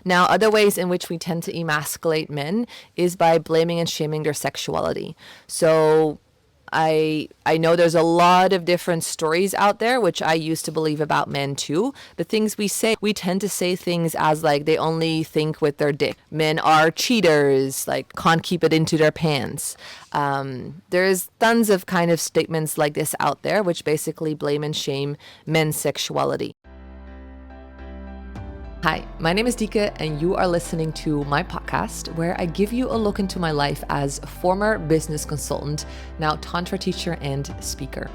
Now, other ways in which we tend to emasculate men is by blaming and shaming their sexuality. So I know there's a lot of different stories out there, which I used to believe about men too. The things we say, we tend to say things as like they only think with their dick. Men are cheaters, like can't keep it into their pants. There's tons of kind of statements like this out there, which basically blame and shame men's sexuality. Hi, my name is Dika, and you are listening to my podcast where I give you a look into my life as former business consultant, now Tantra teacher and speaker.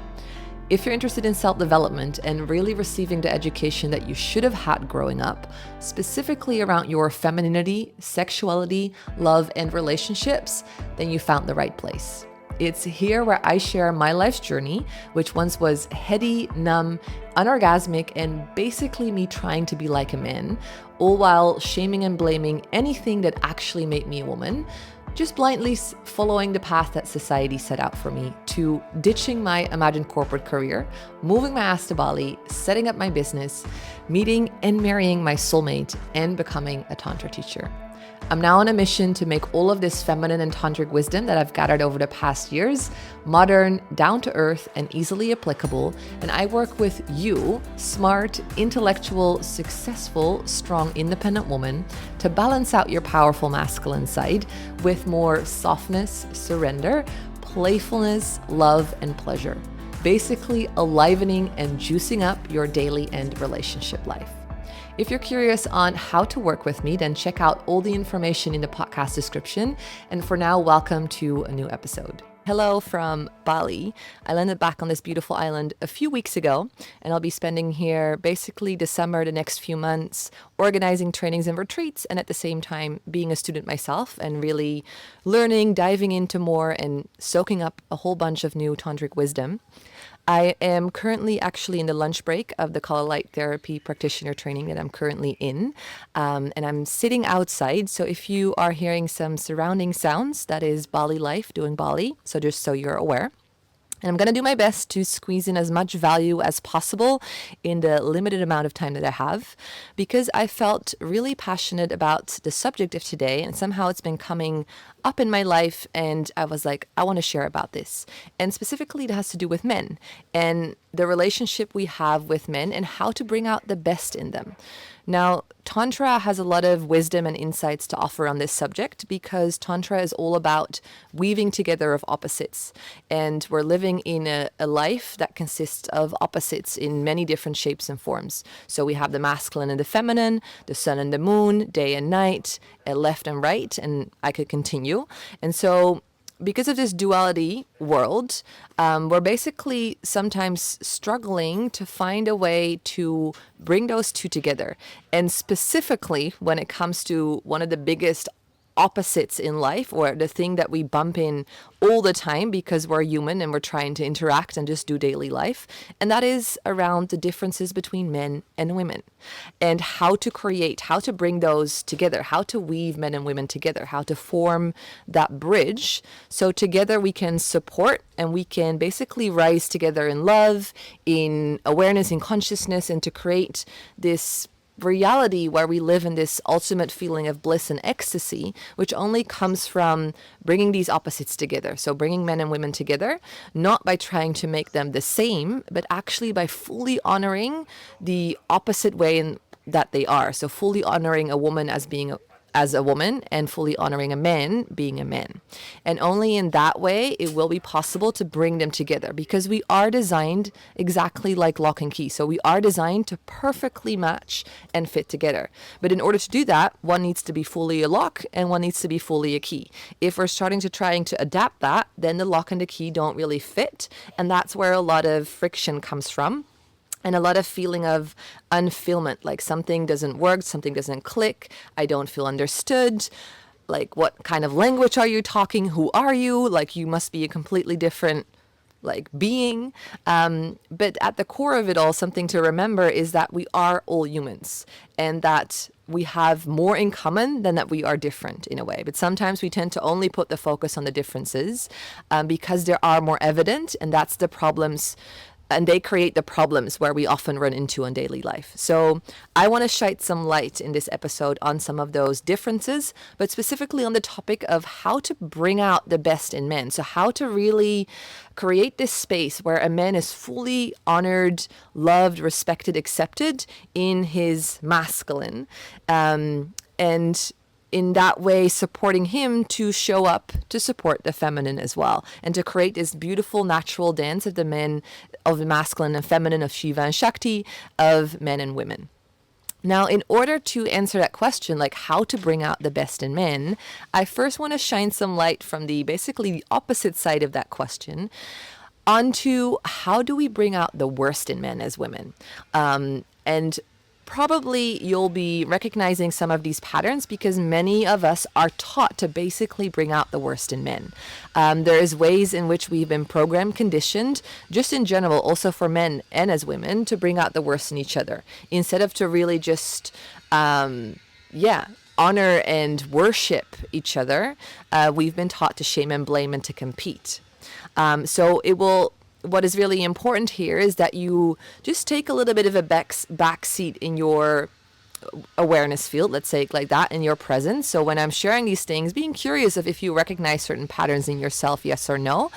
If you're interested in self-development and really receiving the education that you should have had growing up, specifically around your femininity, sexuality, love, and relationships, then you found the right place. It's here where I share my life's journey, which once was heady, numb, unorgasmic, and basically me trying to be like a man, all while shaming and blaming anything that actually made me a woman, just blindly following the path that society set out for me, to ditching my imagined corporate career, moving my ass to Bali, setting up my business, meeting and marrying my soulmate, and becoming a Tantra teacher. I'm now on a mission to make all of this feminine and tantric wisdom that I've gathered over the past years modern, down to earth, and easily applicable. And I work with you, smart, intellectual, successful, strong, independent woman, to balance out your powerful masculine side with more softness, surrender, playfulness, love, and pleasure. Basically, enlivening and juicing up your daily and relationship life. If you're curious on how to work with me, then check out all the information in the podcast description. And for now, welcome to a new episode. Hello from Bali. I landed back on this beautiful island a few weeks ago, and I'll be spending here basically December, the next few months, organizing trainings and retreats, and at the same time being a student myself and really learning, diving into more, and soaking up a whole bunch of new tantric wisdom. I am currently actually in the lunch break of the color light therapy practitioner training that I'm currently in. And I'm sitting outside. So if you are hearing some surrounding sounds, that is Bali life doing Bali. So just so you're aware. And I'm going to do my best to squeeze in as much value as possible in the limited amount of time that I have, because I felt really passionate about the subject of today, and somehow it's been coming up in my life, and I was like, I want to share about this. And specifically, it has to do with men and the relationship we have with men and how to bring out the best in them. Now, Tantra has a lot of wisdom and insights to offer on this subject because Tantra is all about weaving together of opposites. And we're living in a life that consists of opposites in many different shapes and forms. So we have the masculine and the feminine, the sun and the moon, day and night, left and right, and I could continue. And so because of this duality world, we're basically sometimes struggling to find a way to bring those two together. And specifically when it comes to one of the biggest opposites in life, or the thing that we bump in all the time because we're human and we're trying to interact and just do daily life. And that is around the differences between men and women and how to bring those together, how to weave men and women together, how to form that bridge. So together we can support and we can basically rise together in love, in awareness, in consciousness, and to create this reality where we live in this ultimate feeling of bliss and ecstasy, which only comes from bringing these opposites together. So bringing men and women together, not by trying to make them the same, but actually by fully honoring the opposite way that they are. So fully honoring a woman as being as a woman and fully honoring a man being a man. And only in that way it will be possible to bring them together, because we are designed exactly like lock and key. So we are designed to perfectly match and fit together. But in order to do that, one needs to be fully a lock and one needs to be fully a key. If we're trying to adapt that, then the lock and the key don't really fit. And that's where a lot of friction comes from. And a lot of feeling of unfulfillment, like something doesn't work, something doesn't click, I don't feel understood. Like, what kind of language are you talking? Who are you? Like, you must be a completely different being. But at the core of it all, something to remember is that we are all humans and that we have more in common than that we are different in a way. But sometimes we tend to only put the focus on the differences because they are more evident, and that's the problems and they create the problems where we often run into in daily life. So I want to shine some light in this episode on some of those differences, but specifically on the topic of how to bring out the best in men. So how to really create this space where a man is fully honored, loved, respected, accepted in his masculine, and in that way supporting him to show up to support the feminine as well, and to create this beautiful natural dance of the men, of the masculine and feminine, of Shiva and Shakti, of men and women. Now, in order to answer that question, like how to bring out the best in men, I first want to shine some light from the basically the opposite side of that question onto how do we bring out the worst in men as women. And probably you'll be recognizing some of these patterns because many of us are taught to basically bring out the worst in men. There is ways in which we've been programmed, conditioned, just in general, also for men and as women, to bring out the worst in each other instead of to really just, honor and worship each other. We've been taught to shame and blame and to compete. What is really important here is that you just take a little bit of a back seat in your awareness field, let's say it like that, in your presence. So when I'm sharing these things, being curious of if you recognize certain patterns in yourself, yes or no,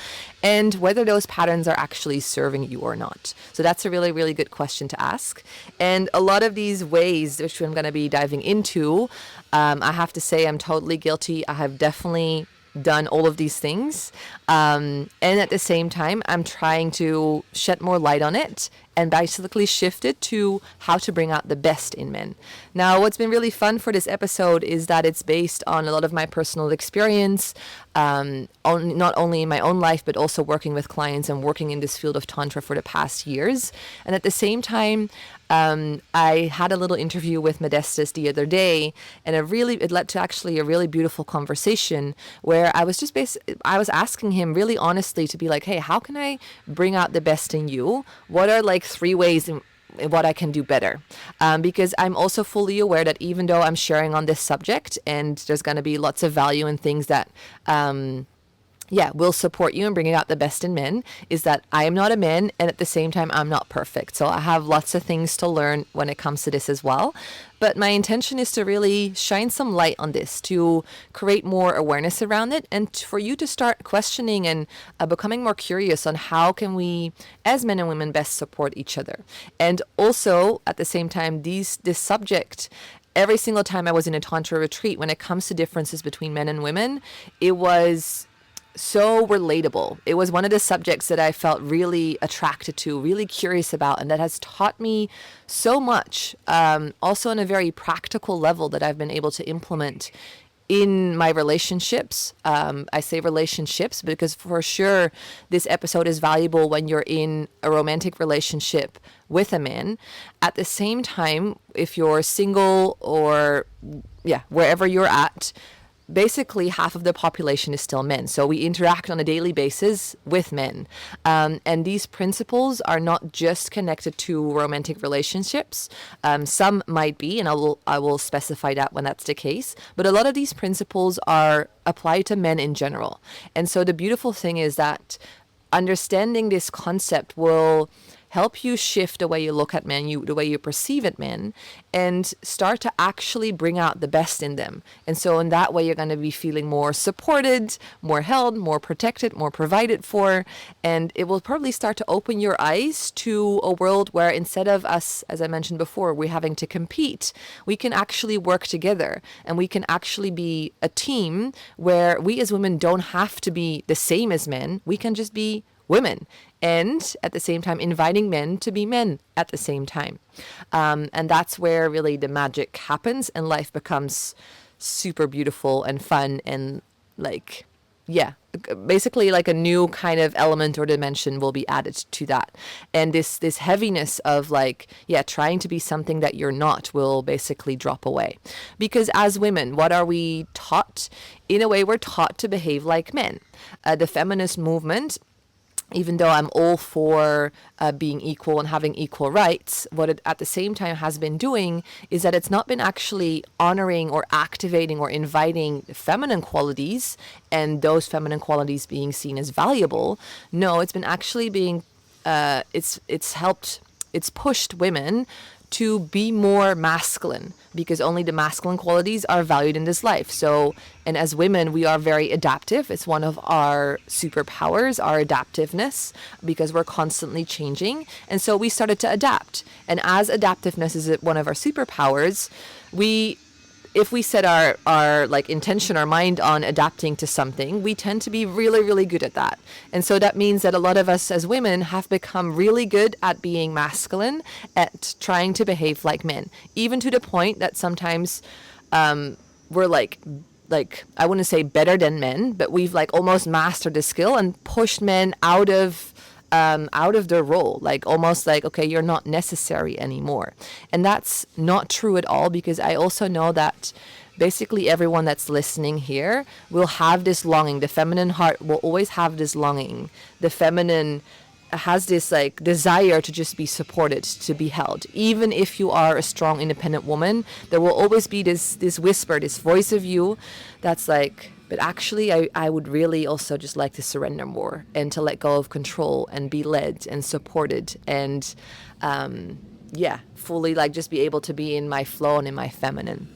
and whether those patterns are actually serving you or not. So that's a really, really good question to ask. And a lot of these ways, which I'm going to be diving into, I have to say I'm totally guilty. I have definitely done all of these things. And at the same time, I'm trying to shed more light on it and basically shift it to how to bring out the best in men. Now, what's been really fun for this episode is that it's based on a lot of my personal experience, not only in my own life, but also working with clients and working in this field of Tantra for the past years. And at the same time, I had a little interview with Modestus the other day, and it led to actually a really beautiful conversation where I was I was asking him really honestly to be like, hey, how can I bring out the best in you? What are like 3 ways in what I can do better? Because I'm also fully aware that even though I'm sharing on this subject and there's going to be lots of value in things that, will support you in bringing out the best in men, is that I am not a man, and at the same time, I'm not perfect. So I have lots of things to learn when it comes to this as well. But my intention is to really shine some light on this, to create more awareness around it, and for you to start questioning and becoming more curious on how can we, as men and women, best support each other. And also, at the same time, this subject, every single time I was in a Tantra retreat, when it comes to differences between men and women, it was so relatable. It was one of the subjects that I felt really attracted to, really curious about, and that has taught me so much, also on a very practical level that I've been able to implement in my relationships. I say relationships because for sure this episode is valuable when you're in a romantic relationship with a man. At the same time, if you're single or wherever you're at, basically half of the population is still men. So we interact on a daily basis with men. And these principles are not just connected to romantic relationships. Some might be, and I will specify that when that's the case. But a lot of these principles are applied to men in general. And so the beautiful thing is that understanding this concept will help you shift the way you look at men, the way you perceive at men, and start to actually bring out the best in them. And so in that way, you're going to be feeling more supported, more held, more protected, more provided for. And it will probably start to open your eyes to a world where instead of us, as I mentioned before, we're having to compete, we can actually work together, and we can actually be a team where we as women don't have to be the same as men. We can just be women, and at the same time inviting men to be men at the same time. And that's where really the magic happens and life becomes super beautiful and fun and basically like a new kind of element or dimension will be added to that. And this heaviness of trying to be something that you're not will basically drop away. Because as women, what are we taught? In a way, we're taught to behave like men. The feminist movement, even though I'm all for being equal and having equal rights, what it at the same time has been doing is that it's not been actually honoring or activating or inviting feminine qualities and those feminine qualities being seen as valuable. No, it's been actually being it's pushed women to be more masculine, because only the masculine qualities are valued in this life. So, and as women, we are very adaptive. It's one of our superpowers, our adaptiveness, because we're constantly changing. And so we started to adapt. And as adaptiveness is one of our superpowers, if we set our like intention, our mind on adapting to something, we tend to be really, really good at that. And so that means that a lot of us as women have become really good at being masculine, at trying to behave like men, even to the point that sometimes we're like I wouldn't say better than men, but we've like almost mastered the skill and pushed men out of their role, like almost like, okay, you're not necessary anymore. And that's not true at all, because I also know that basically everyone that's listening here will have this longing. The feminine heart will always have this longing. The feminine has this like desire to just be supported, to be held. Even if you are a strong, independent woman, there will always be this whisper, this voice of you that's like, but actually, I would really also just like to surrender more and to let go of control and be led and supported and, fully like just be able to be in my flow and in my feminine.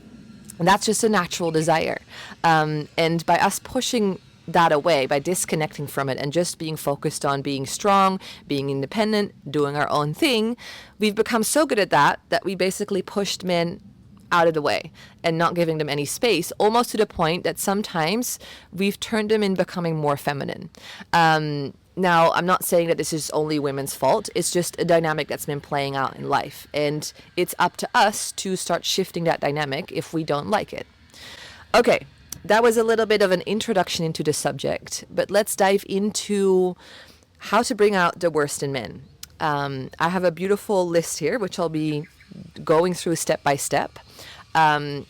And that's just a natural desire. And by us pushing that away, by disconnecting from it and just being focused on being strong, being independent, doing our own thing, we've become so good at that we basically pushed men out of the way and not giving them any space, almost to the point that sometimes we've turned them in becoming more feminine. Now, I'm not saying that this is only women's fault. It's just a dynamic that's been playing out in life. And it's up to us to start shifting that dynamic if we don't like it. Okay, that was a little bit of an introduction into the subject, but let's dive into how to bring out the worst in men. I have a beautiful list here, which I'll be going through step by step.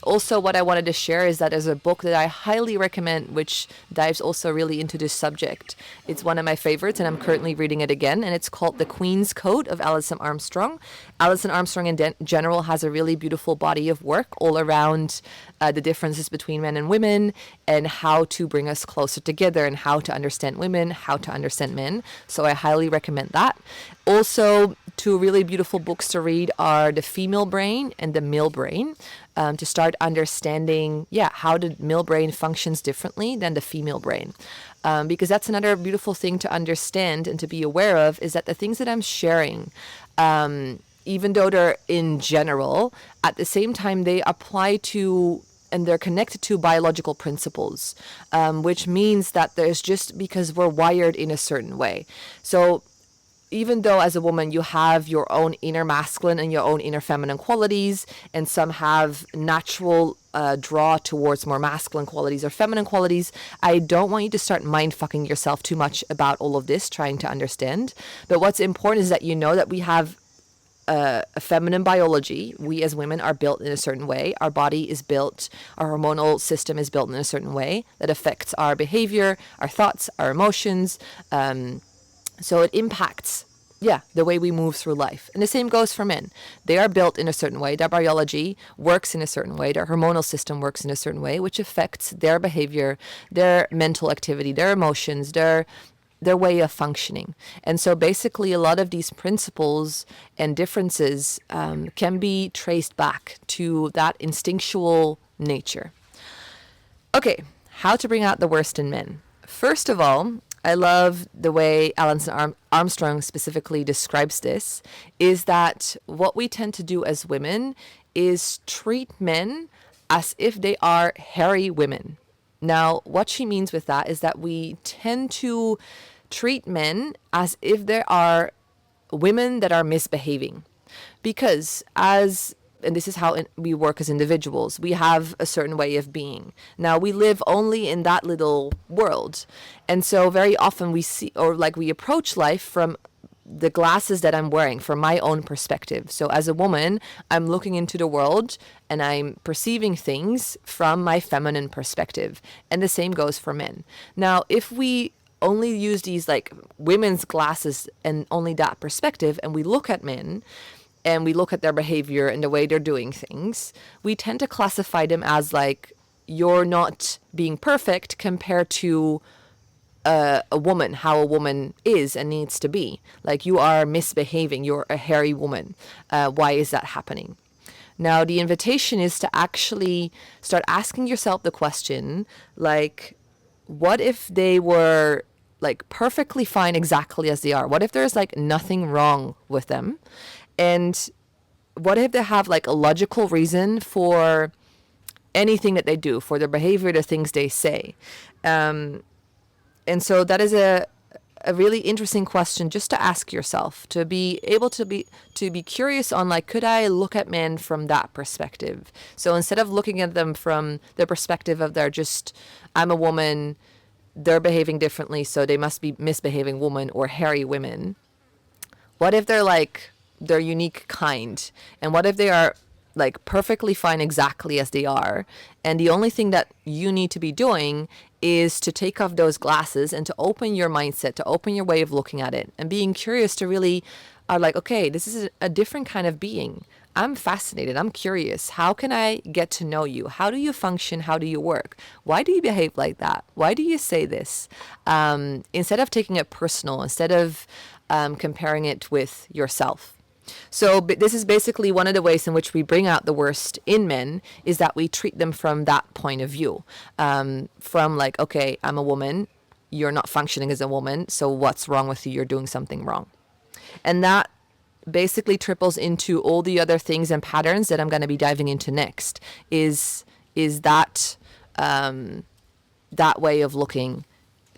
Also, what I wanted to share is that there's a book that I highly recommend, which dives also really into this subject. It's one of my favorites, and I'm currently reading it again, and it's called The Queen's Code of Alison Armstrong. Alison Armstrong in general has a really beautiful body of work all around the differences between men and women, and how to bring us closer together, and how to understand women, how to understand men. So I highly recommend that. Also, two really beautiful books to read are The Female Brain and The Male Brain, to start understanding, how the male brain functions differently than the female brain. Because that's another beautiful thing to understand and to be aware of, is that the things that I'm sharing, even though they're in general, at the same time they apply to and they're connected to biological principles, which means that there's just because we're wired in a certain way. So even though as a woman you have your own inner masculine and your own inner feminine qualities, and some have natural draw towards more masculine qualities or feminine qualities, I don't want you to start mind fucking yourself too much about all of this, trying to understand. But what's important is that you know that we have a feminine biology. We as women are built in a certain way. Our body is built, our hormonal system is built in a certain way that affects our behavior, our thoughts, our emotions. So it impacts, the way we move through life. And the same goes for men. They are built in a certain way. Their biology works in a certain way. Their hormonal system works in a certain way, which affects their behavior, their mental activity, their emotions, their way of functioning. And so basically a lot of these principles and differences can be traced back to that instinctual nature. Okay, how to bring out the worst in men. First of all, I love the way Alison Armstrong specifically describes this, is that what we tend to do as women is treat men as if they are hairy women. Now, what she means with that is that we tend to treat men as if there are women that are misbehaving. Because and this is how we work as individuals, we have a certain way of being. Now, we live only in that little world. And so very often we see, or like we approach life from the glasses that I'm wearing, from my own perspective. So as a woman, I'm looking into the world and I'm perceiving things from my feminine perspective. And the same goes for men. Now, if we only use these like women's glasses and only that perspective, and we look at men, and we look at their behavior and the way they're doing things, we tend to classify them as like, you're not being perfect compared to a woman, how a woman is and needs to be. Like, you are misbehaving, you're a hairy woman. Why is that happening? Now, the invitation is to actually start asking yourself the question, like, what if they were like perfectly fine exactly as they are? What if there's like nothing wrong with them? And what if they have like a logical reason for anything that they do, for their behavior, the things they say? And so that is a really interesting question just to ask yourself, to be able to be curious on, like, could I look at men from that perspective? So instead of looking at them from the perspective of they're just, I'm a woman, they're behaving differently, so they must be misbehaving women or hairy women. What if they're like their unique kind? And what if they are like perfectly fine exactly as they are? And the only thing that you need to be doing is to take off those glasses and to open your mindset, to open your way of looking at it, and being curious to really are like, okay, this is a different kind of being. I'm fascinated. I'm curious. How can I get to know you? How do you function? How do you work? Why do you behave like that? Why do you say this? Instead of taking it personal, instead of comparing it with yourself. So this is basically one of the ways in which we bring out the worst in men, is that we treat them from that point of view. From like, okay, I'm a woman. You're not functioning as a woman. So what's wrong with you? You're doing something wrong. And that basically triples into all the other things and patterns that I'm going to be diving into next, is that that way of looking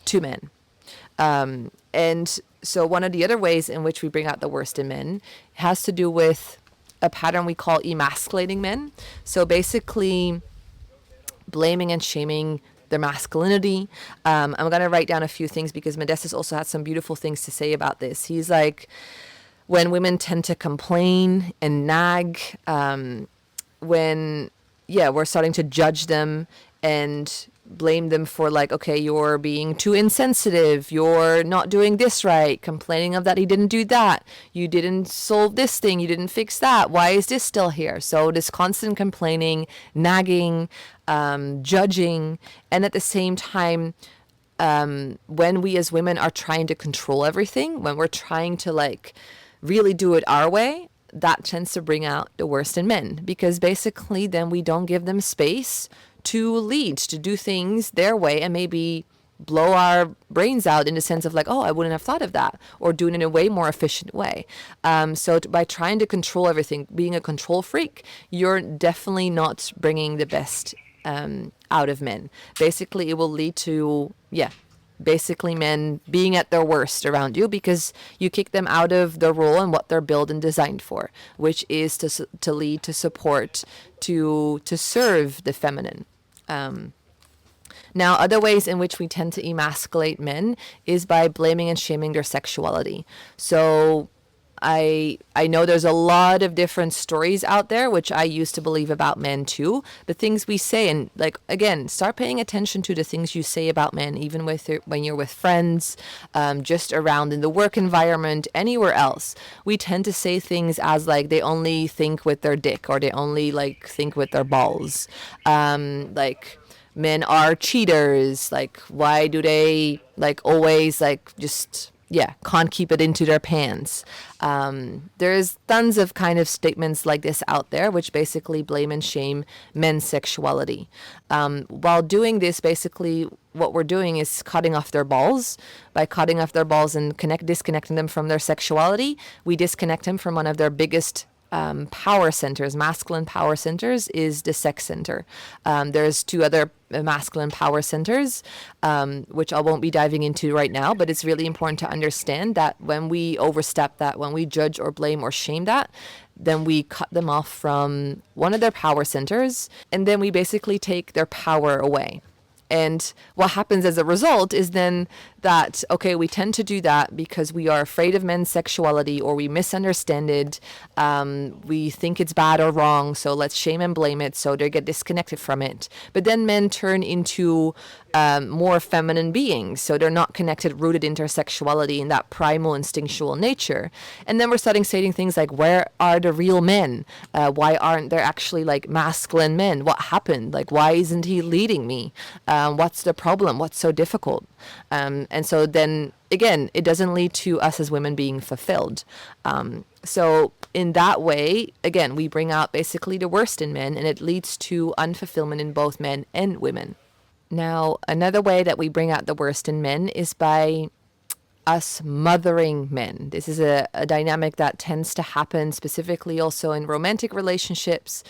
to men. And so one of the other ways in which we bring out the worst in men has to do with a pattern we call emasculating men. So basically blaming and shaming their masculinity. I'm going to write down a few things because Modestus also had some beautiful things to say about this. He's like, when women tend to complain and nag, when, we're starting to judge them and blame them for like, okay, you're being too insensitive, you're not doing this right, complaining of that he didn't do that, you didn't solve this thing, you didn't fix that, why is this still here? So this constant complaining, nagging, judging, and at the same time, when we as women are trying to control everything, when we're trying to like really do it our way, that tends to bring out the worst in men, because basically then we don't give them space to lead, to do things their way, and maybe blow our brains out in the sense of like, oh, I wouldn't have thought of that, or do it in a way more efficient way. So by trying to control everything, being a control freak, you're definitely not bringing the best out of men. Basically, it will lead to, basically men being at their worst around you, because you kick them out of the role and what they're built and designed for, which is to lead, to support, to serve the feminine. Now, other ways in which we tend to emasculate men is by blaming and shaming their sexuality. So I know there's a lot of different stories out there, which I used to believe about men too. The things we say, and like, again, start paying attention to the things you say about men, even when you're with friends, just around in the work environment, anywhere else. We tend to say things as like, they only think with their dick, or they only like think with their balls. Like, men are cheaters. Like, why do they like always like just can't keep it into their pants? There's tons of kind of statements like this out there, which basically blame and shame men's sexuality. While doing this, basically what we're doing is cutting off their balls. By cutting off their balls and disconnecting them from their sexuality, we disconnect them from one of their biggest power centers, masculine power centers, is the sex center. There's two other masculine power centers, which I won't be diving into right now, but it's really important to understand that when we overstep that, when we judge or blame or shame that, then we cut them off from one of their power centers, and then we basically take their power away. And what happens as a result is then that, okay, we tend to do that because we are afraid of men's sexuality, or we misunderstand it. We think it's bad or wrong, so let's shame and blame it, so they get disconnected from it. But then men turn into more feminine beings, so they're not connected, rooted into sexuality in that primal instinctual nature. And then we're starting saying things like, where are the real men? Why aren't there actually like masculine men? What happened? Like, why isn't he leading me? What's the problem? What's so difficult? And so then again, it doesn't lead to us as women being fulfilled. So in that way, again, we bring out basically the worst in men, and it leads to unfulfillment in both men and women. Now, another way that we bring out the worst in men is by us mothering men. This is a dynamic that tends to happen specifically also in romantic relationships,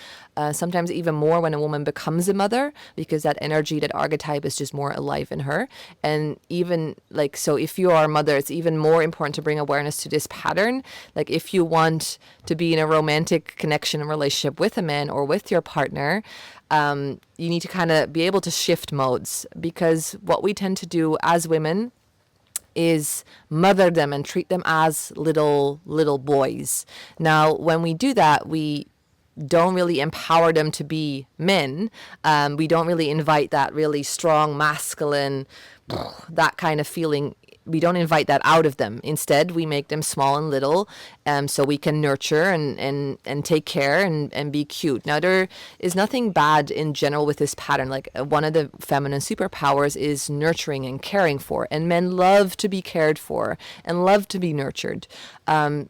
sometimes even more when a woman becomes a mother, because that energy, that archetype is just more alive in her. And even like, so if you are a mother, it's even more important to bring awareness to this pattern. Like if you want to be in a romantic connection and relationship with a man or with your partner, you need to kind of be able to shift modes, because what we tend to do as women is mother them and treat them as little boys. Now, when we do that, we don't really empower them to be men. We don't really invite that really strong, masculine, that kind of feeling. We don't invite that out of them. Instead, we make them small and little, so we can nurture and take care and be cute. Now, there is nothing bad in general with this pattern. Like one of the feminine superpowers is nurturing and caring for, and men love to be cared for and love to be nurtured.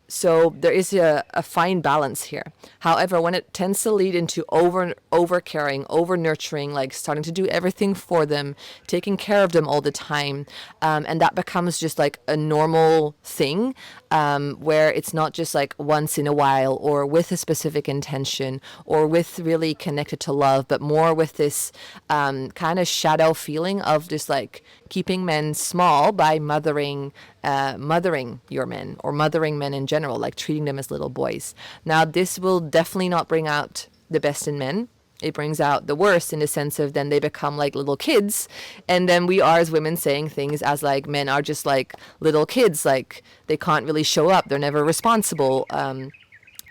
So there is a fine balance here. However, when it tends to lead into over caring, over nurturing, like starting to do everything for them, taking care of them all the time, and that becomes just like a normal thing, where it's not just like once in a while or with a specific intention or with really connected to love, but more with this kind of shadow feeling of just like keeping men small by mothering your men, or mothering men in general, like treating them as little boys. Now, this will definitely not bring out the best in men. It brings out the worst, in the sense of then they become like little kids, and then we are as women saying things as like men are just like little kids, like they can't really show up, they're never responsible,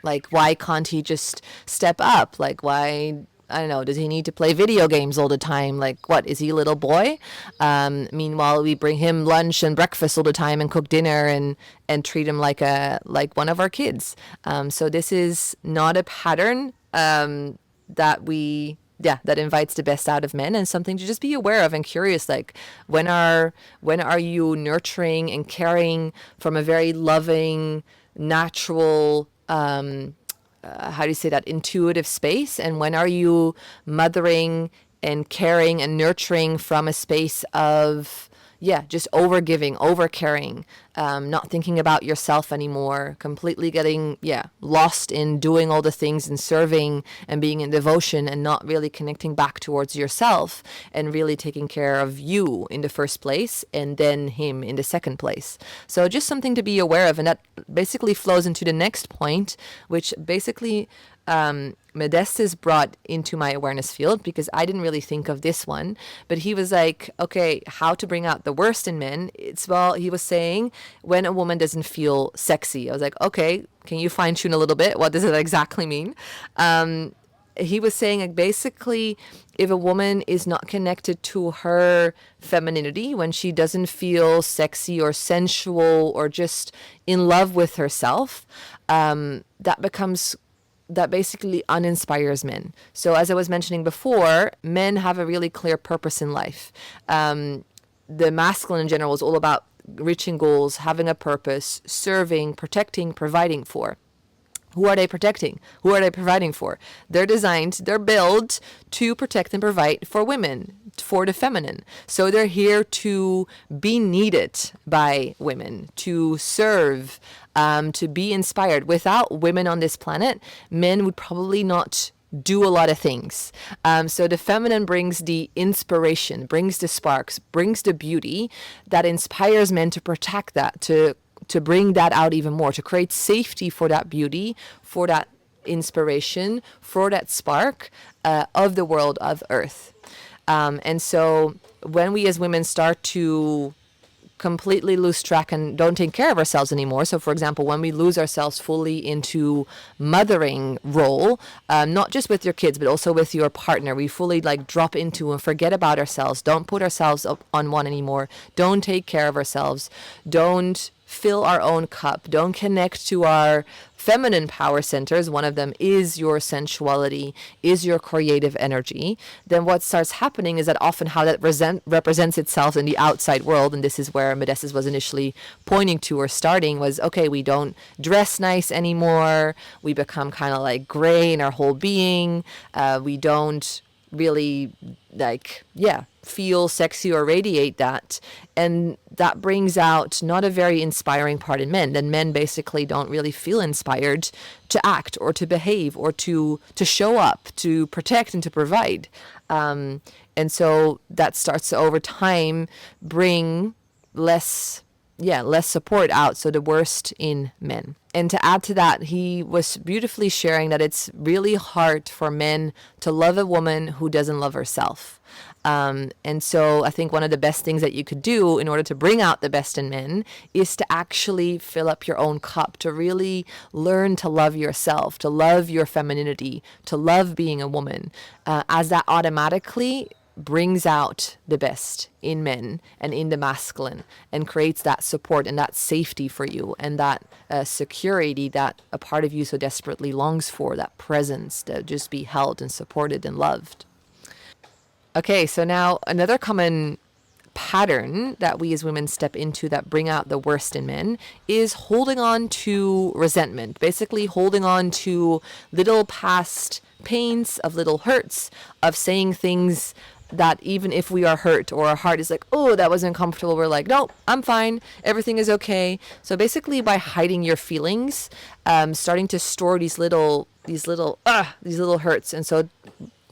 like why can't he just step up, like why, I don't know, does he need to play video games all the time? Like, what, is he a little boy? Meanwhile, we bring him lunch and breakfast all the time and cook dinner and treat him like one of our kids. So this is not a pattern that invites the best out of men, and something to just be aware of and curious. Like, when are you nurturing and caring from a very loving, natural, how do you say that, intuitive space, and when are you mothering and caring and nurturing from a space of just over giving, over caring, not thinking about yourself anymore, completely getting lost in doing all the things and serving and being in devotion, and not really connecting back towards yourself and really taking care of you in the first place and then him in the second place. So just something to be aware of, and that basically flows into the next point, which basically Modestus brought into my awareness field, because I didn't really think of this one, but he was like, okay, how to bring out the worst in men. He was saying when a woman doesn't feel sexy. I was like, okay, can you fine tune a little bit? What does it exactly mean? He was saying, like, basically, if a woman is not connected to her femininity, when she doesn't feel sexy or sensual or just in love with herself, that basically uninspires men. So as I was mentioning before, men have a really clear purpose in life. The masculine in general is all about reaching goals, having a purpose, serving, protecting, providing for. Who are they protecting? Who are they providing for? They're built to protect and provide for women, for the feminine. So they're here to be needed by women, to serve, to be inspired. Without women on this planet, men would probably not do a lot of things. So the feminine brings the inspiration, brings the sparks, brings the beauty that inspires men to protect that, to bring that out even more, to create safety for that beauty, for that inspiration, for that spark of the world of Earth. And so when we as women start to completely lose track and don't take care of ourselves anymore. So for example, when we lose ourselves fully into mothering role, not just with your kids, but also with your partner, we fully like drop into and forget about ourselves. Don't put ourselves up on one anymore. Don't take care of ourselves. Don't fill our own cup, don't connect to our feminine power centers, one of them is your sensuality, is your creative energy, then what starts happening is that often how that represents itself in the outside world, and this is where Modestus was initially pointing to or starting, was, okay, we don't dress nice anymore, we become kind of like gray in our whole being, we don't really feel sexy or radiate that, and that brings out not a very inspiring part in men. Then men basically don't really feel inspired to act or to behave or to show up, to protect and to provide, and so that starts to over time bring less support out, so the worst in men. And to add to that, he was beautifully sharing that it's really hard for men to love a woman who doesn't love herself. And so I think one of the best things that you could do in order to bring out the best in men is to actually fill up your own cup, to really learn to love yourself, to love your femininity, to love being a woman, as that automatically brings out the best in men and in the masculine, and creates that support and that safety for you, and that security that a part of you so desperately longs for, that presence, to just be held and supported and loved. Okay, so now another common pattern that we as women step into that bring out the worst in men is holding on to resentment, basically holding on to little past pains, of little hurts, of saying things that even if we are hurt or our heart is like, oh, that was uncomfortable, we're like, no, I'm fine, everything is okay. So basically by hiding your feelings, starting to store these little hurts, and so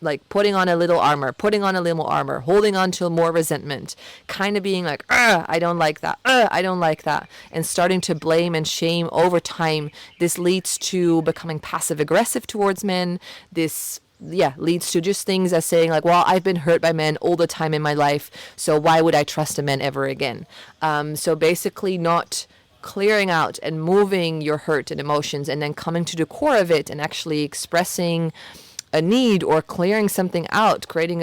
like putting on a little armor, holding on to more resentment, kind of being like, I don't like that, I don't like that, and starting to blame and shame over time. This leads to becoming passive aggressive towards men. This leads to just things as saying like, well, I've been hurt by men all the time in my life, so why would I trust a man ever again? So basically not clearing out and moving your hurt and emotions, and then coming to the core of it and actually expressing a need or clearing something out, creating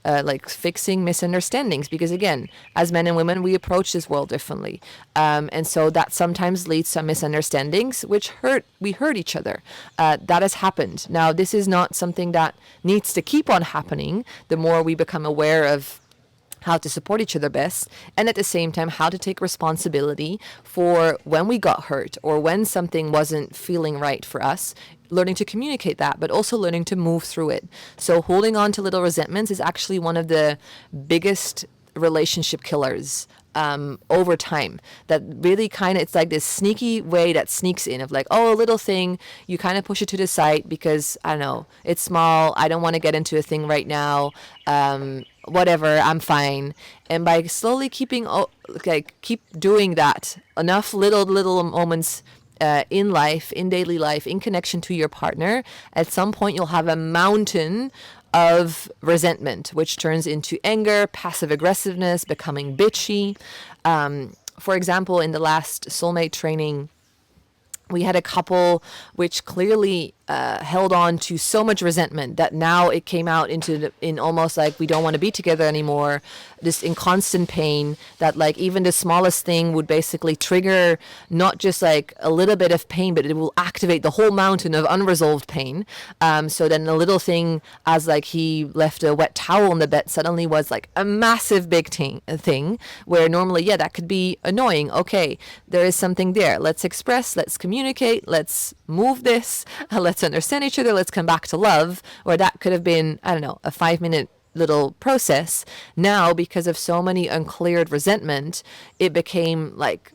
like fixing misunderstandings, because again, as men and women, we approach this world differently, and so that sometimes leads to misunderstandings which we hurt each other. That has happened. Now this is not something that needs to keep on happening. The more we become aware of how to support each other best, and at the same time how to take responsibility for when we got hurt or when something wasn't feeling right for us, learning to communicate that, but also learning to move through it. So holding on to little resentments is actually one of the biggest relationship killers over time. That really kind of, it's like this sneaky way that sneaks in of like, oh, a little thing, you kind of push it to the side because, I don't know, it's small, I don't want to get into a thing right now, whatever, I'm fine. And by slowly keep doing that, enough little moments in life, in daily life, in connection to your partner, at some point you'll have a mountain of resentment, which turns into anger, passive aggressiveness, becoming bitchy. For example, in the last soulmate training, we had a couple which clearly held on to so much resentment that now it came out in almost like we don't want to be together anymore, just in constant pain, that like even the smallest thing would basically trigger not just like a little bit of pain, but it will activate the whole mountain of unresolved pain. So then a little thing, as like he left a wet towel on the bed, suddenly was like a massive big thing where normally, that could be annoying. Okay, there is something there. Let's express, let's communicate, let's move this, let's understand each other, let's come back to love. Or that could have been, I don't know, a 5-minute little process. Now, because of so many uncleared resentment, it became like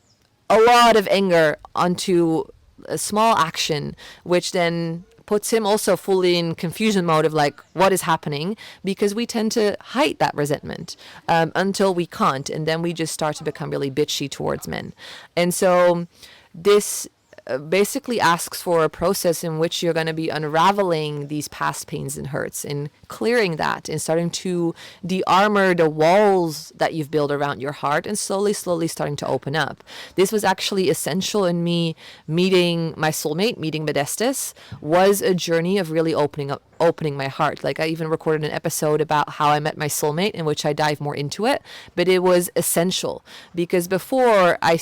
a lot of anger onto a small action, which then puts him also fully in confusion mode of like, what is happening? Because we tend to hide that resentment until we can't, and then we just start to become really bitchy towards men. And so this basically asks for a process in which you're going to be unraveling these past pains and hurts and clearing that and starting to de-armor the walls that you've built around your heart and slowly starting to open up. This was actually essential in me meeting my soulmate, meeting Modestus, was a journey of really opening my heart. Like, I even recorded an episode about how I met my soulmate in which I dive more into it, but it was essential because before I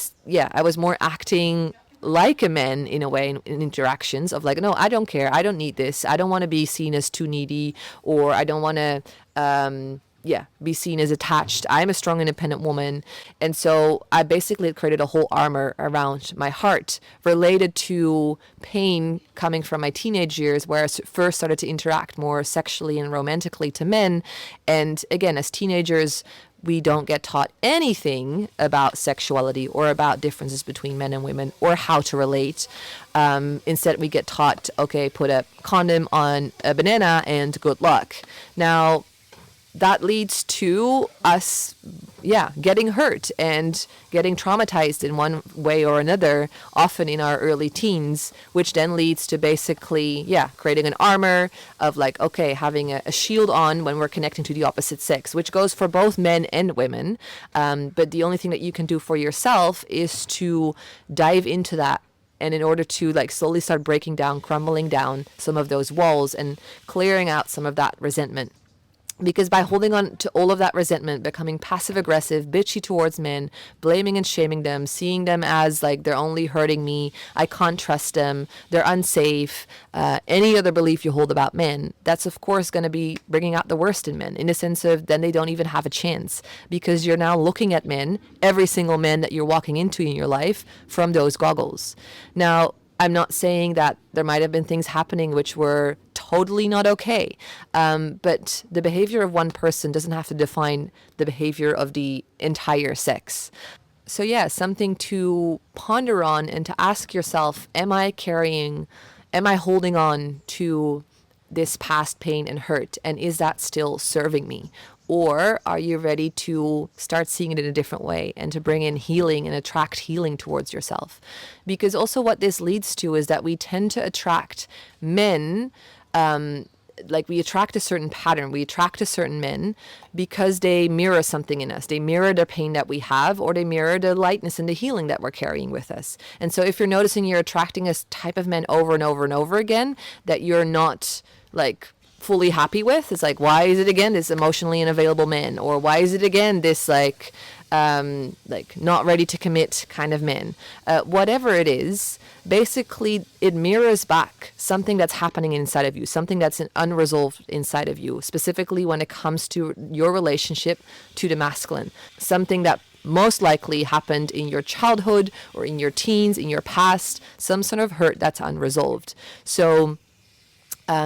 was more acting like a man in a way in interactions of like, no, I don't care, I don't need this, I don't want to be seen as too needy, or I don't want to be seen as attached. I'm a strong independent woman. And so I basically created a whole armor around my heart related to pain coming from my teenage years, where I first started to interact more sexually and romantically to men. And again, as teenagers, we don't get taught anything about sexuality or about differences between men and women or how to relate. Instead, we get taught, okay, put a condom on a banana and good luck. Now, that leads to us, getting hurt and getting traumatized in one way or another, often in our early teens, which then leads to basically, creating an armor of like, okay, having a shield on when we're connecting to the opposite sex, which goes for both men and women. But the only thing that you can do for yourself is to dive into that. And in order to like slowly start breaking down, crumbling down some of those walls and clearing out some of that resentment. Because by holding on to all of that resentment, becoming passive aggressive, bitchy towards men, blaming and shaming them, seeing them as like they're only hurting me, I can't trust them, they're unsafe, any other belief you hold about men, that's of course going to be bringing out the worst in men, in the sense of then they don't even have a chance, because you're now looking at men, every single man that you're walking into in your life, from those goggles. Now, I'm not saying that there might have been things happening which were totally not okay. But the behavior of one person doesn't have to define the behavior of the entire sex. So something to ponder on and to ask yourself, am I holding on to this past pain and hurt? And is that still serving me? Or are you ready to start seeing it in a different way and to bring in healing and attract healing towards yourself? Because also what this leads to is that we tend to attract men, like we attract a certain pattern, we attract a certain men because they mirror something in us. They mirror the pain that we have, or they mirror the lightness and the healing that we're carrying with us. And so if you're noticing you're attracting a type of men over and over and over again that you're not like fully happy with, it's like, why is it again this emotionally unavailable man, or why is it again this like not ready to commit kind of man, whatever it is, basically it mirrors back something that's happening inside of you, something that's unresolved inside of you, specifically when it comes to your relationship to the masculine, something that most likely happened in your childhood or in your teens, in your past, some sort of hurt that's unresolved. So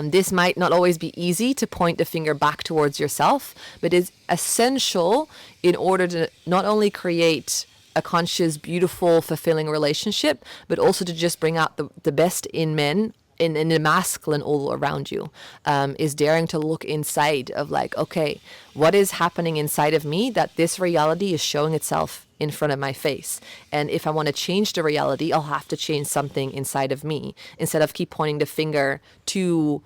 this might not always be easy to point the finger back towards yourself, but is essential in order to not only create a conscious, beautiful, fulfilling relationship, but also to just bring out the best in men, in the masculine all around you, is daring to look inside of like, okay, what is happening inside of me that this reality is showing itself in front of my face? And if I want to change the reality, I'll have to change something inside of me, instead of keep pointing the finger to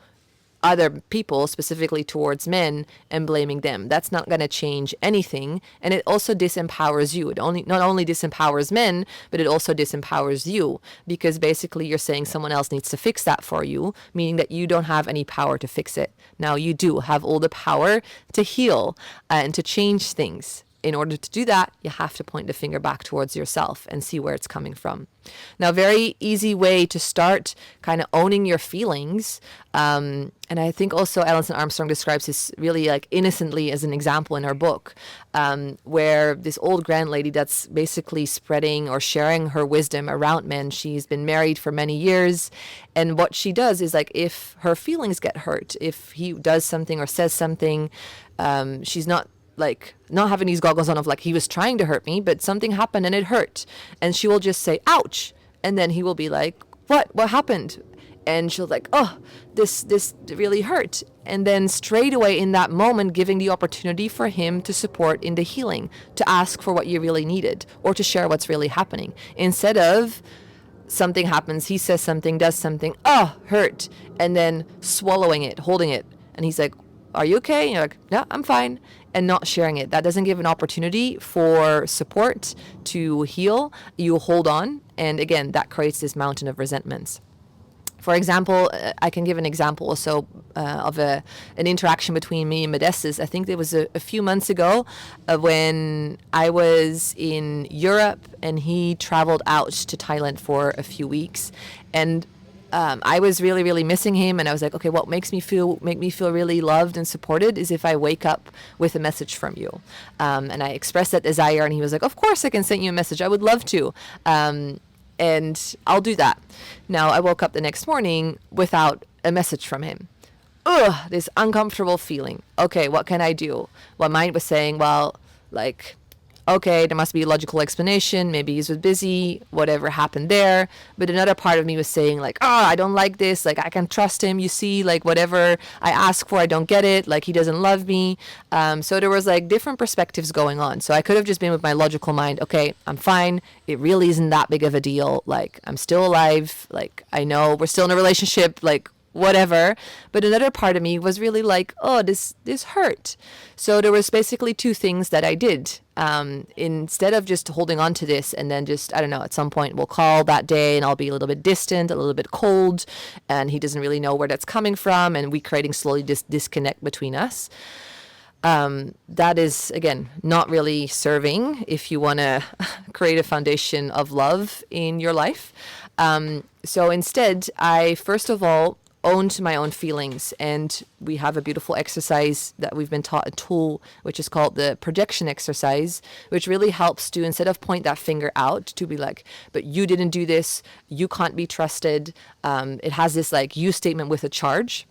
other people, specifically towards men, and blaming them. That's not going to change anything. And it also disempowers you. It not only disempowers men, but it also disempowers you, because basically you're saying someone else needs to fix that for you, meaning that you don't have any power to fix it. Now you do have all the power to heal and to change things. In order to do that, you have to point the finger back towards yourself and see where it's coming from. Now, very easy way to start kind of owning your feelings. And I think also Alison Armstrong describes this really like innocently as an example in her book, where this old grand lady that's basically spreading or sharing her wisdom around men. She's been married for many years. And what she does is like, if her feelings get hurt, if he does something or says something, she's not having these goggles on of like, he was trying to hurt me, but something happened and it hurt. And she will just say, ouch. And then he will be like, what happened? And she'll like, oh, this really hurt. And then straight away in that moment, giving the opportunity for him to support in the healing, to ask for what you really needed or to share what's really happening, instead of something happens, he says something, does something, oh, hurt, and then swallowing it, holding it. And he's like, are you okay? And you're like, yeah, I'm fine. And not sharing it. That doesn't give an opportunity for support to heal. You hold on. And again, that creates this mountain of resentments. For example, I can give an example also of an interaction between me and Modestus. I think it was a few months ago when I was in Europe and he traveled out to Thailand for a few weeks. And I was really, really missing him. And I was like, okay, what make me feel really loved and supported is if I wake up with a message from you. And I expressed that desire. And he was like, of course I can send you a message. I would love to. And I'll do that. Now, I woke up the next morning without a message from him. Ugh, this uncomfortable feeling. Okay, what can I do? Well, mine was saying, well, like, okay, there must be a logical explanation. Maybe he was busy, whatever happened there. But another part of me was saying like, oh, I don't like this. Like, I can trust him. You see, like whatever I ask for, I don't get it. Like, he doesn't love me. So there was like different perspectives going on. So I could have just been with my logical mind. Okay, I'm fine. It really isn't that big of a deal. Like, I'm still alive. Like, I know we're still in a relationship. Like, whatever. But another part of me was really like, oh, this hurt. So there was basically two things that I did. Instead of just holding on to this and then just, I don't know, at some point we'll call that day and I'll be a little bit distant, a little bit cold, and he doesn't really know where that's coming from, and we creating slowly this disconnect between us. That is, again, not really serving if you want to create a foundation of love in your life. So instead, I first of all owned my own feelings, and we have a beautiful exercise that we've been taught, a tool which is called the projection exercise, which really helps to, instead of point that finger out, to be like, but you didn't do this, you can't be trusted. It has this like you statement with a charge.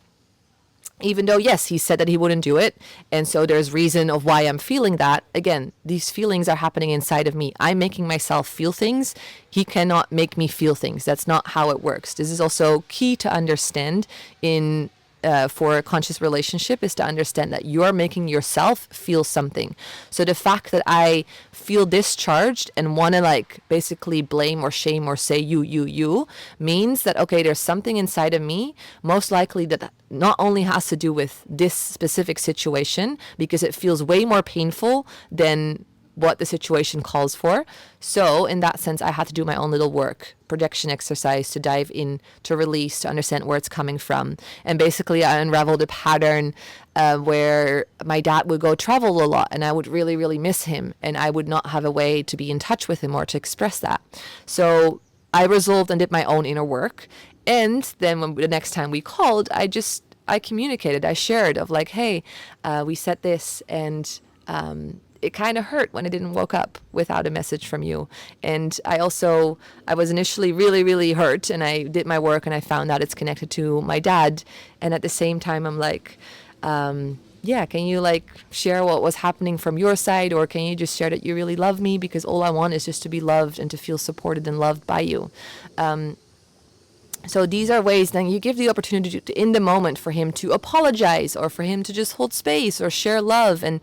Even though, yes, he said that he wouldn't do it. And so there's reason of why I'm feeling that. Again, these feelings are happening inside of me. I'm making myself feel things. He cannot make me feel things. That's not how it works. This is also key to understand in for a conscious relationship, is to understand that you're making yourself feel something. So the fact that I feel discharged and want to like basically blame or shame or say you means that, okay, there's something inside of me, most likely that not only has to do with this specific situation, because it feels way more painful than what the situation calls for. So in that sense, I had to do my own little work, projection exercise, to dive in, to release, to understand where it's coming from. And basically I unraveled a pattern where my dad would go travel a lot and I would really, really miss him, and I would not have a way to be in touch with him or to express that. So I resolved and did my own inner work. And then when the next time we called, I communicated, I shared of like, hey, we said this, and it kind of hurt when I didn't woke up without a message from you. And I was initially really, really hurt, and I did my work and I found out it's connected to my dad. And at the same time, I'm like, yeah, can you like share what was happening from your side? Or can you just share that you really love me? Because all I want is just to be loved and to feel supported and loved by you. So these are ways then you give the opportunity to, in the moment, for him to apologize, or for him to just hold space or share love, and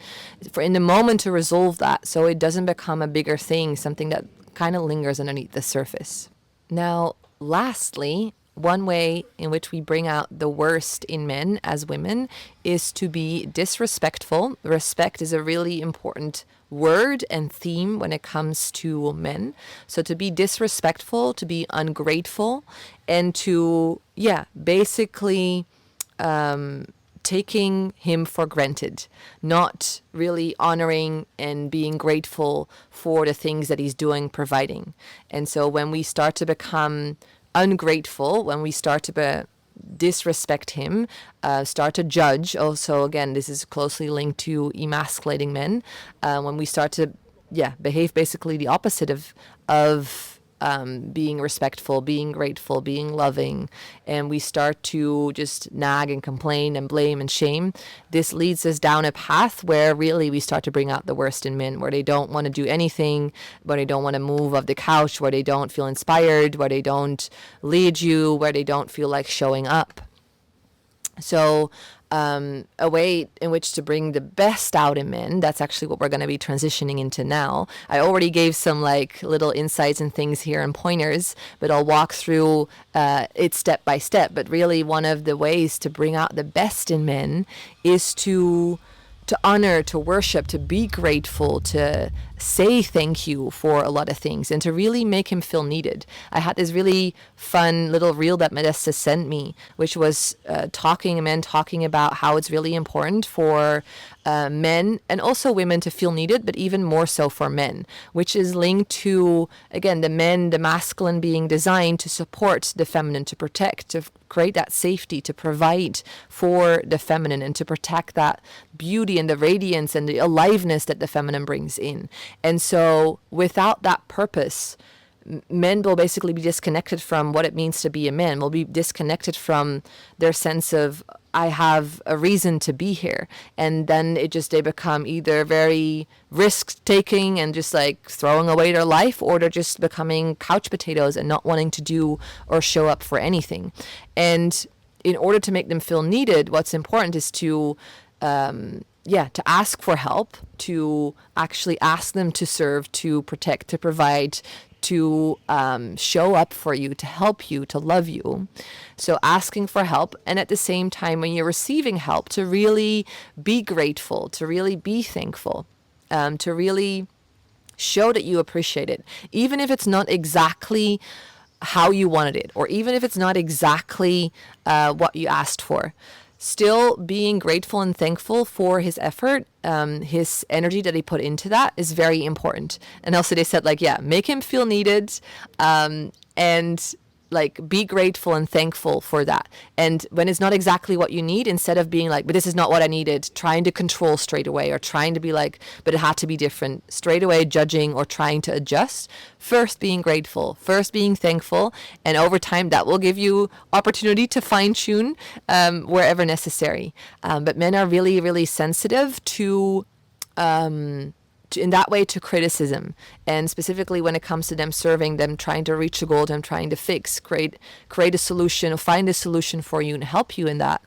for in the moment to resolve that, so it doesn't become a bigger thing, something that kind of lingers underneath the surface. Now, lastly, one way in which we bring out the worst in men as women is to be disrespectful. Respect is a really important word and theme when it comes to men. So to be disrespectful, to be ungrateful, and to, basically taking him for granted, not really honoring and being grateful for the things that he's doing, providing. And so when we start to become ungrateful, when we start to disrespect him, start to judge. Also, again, this is closely linked to emasculating men. When we start to, behave basically the opposite of being respectful, being grateful, being loving, and we start to just nag and complain and blame and shame, this leads us down a path where really we start to bring out the worst in men, where they don't want to do anything, where they don't want to move off the couch, where they don't feel inspired, where they don't lead you, where they don't feel like showing up. So a way in which to bring the best out in men. That's actually what we're going to be transitioning into now. I already gave some like little insights and things here and pointers, but I'll walk through it step by step. But really, one of the ways to bring out the best in men is to honor, to worship, to be grateful, to say thank you for a lot of things, and to really make him feel needed. I had this really fun little reel that Modesta sent me, which was talking about how it's really important for men and also women to feel needed, but even more so for men, which is linked to, again, the masculine being designed to support the feminine, to protect, to create that safety, to provide for the feminine, and to protect that beauty and the radiance and the aliveness that the feminine brings in. And so without that purpose, men will basically be disconnected from what it means to be a man, will be disconnected from their sense of, I have a reason to be here. And then they become either very risk taking and just like throwing away their life, or they're just becoming couch potatoes and not wanting to do or show up for anything. And in order to make them feel needed, what's important is to ask for help, to actually ask them to serve, to protect, to provide, to show up for you, to help you, to love you. So asking for help, and at the same time, when you're receiving help, to really be grateful, to really be thankful, to really show that you appreciate it, even if it's not exactly how you wanted it, or even if it's not exactly what you asked for. Still being grateful and thankful for his effort, his energy that he put into that is very important. And also they said, like, yeah, make him feel needed, and like be grateful and thankful for that. And when it's not exactly what you need, instead of being like, but this is not what I needed, trying to control straight away, or trying to be like, but it had to be different straight away, judging or trying to adjust, first being grateful, first being thankful, and over time that will give you opportunity to fine tune wherever necessary. But men are really, really sensitive to in that way to criticism, and specifically when it comes to them serving, them trying to reach a goal, them trying to fix, create a solution, or find a solution for you and help you in that.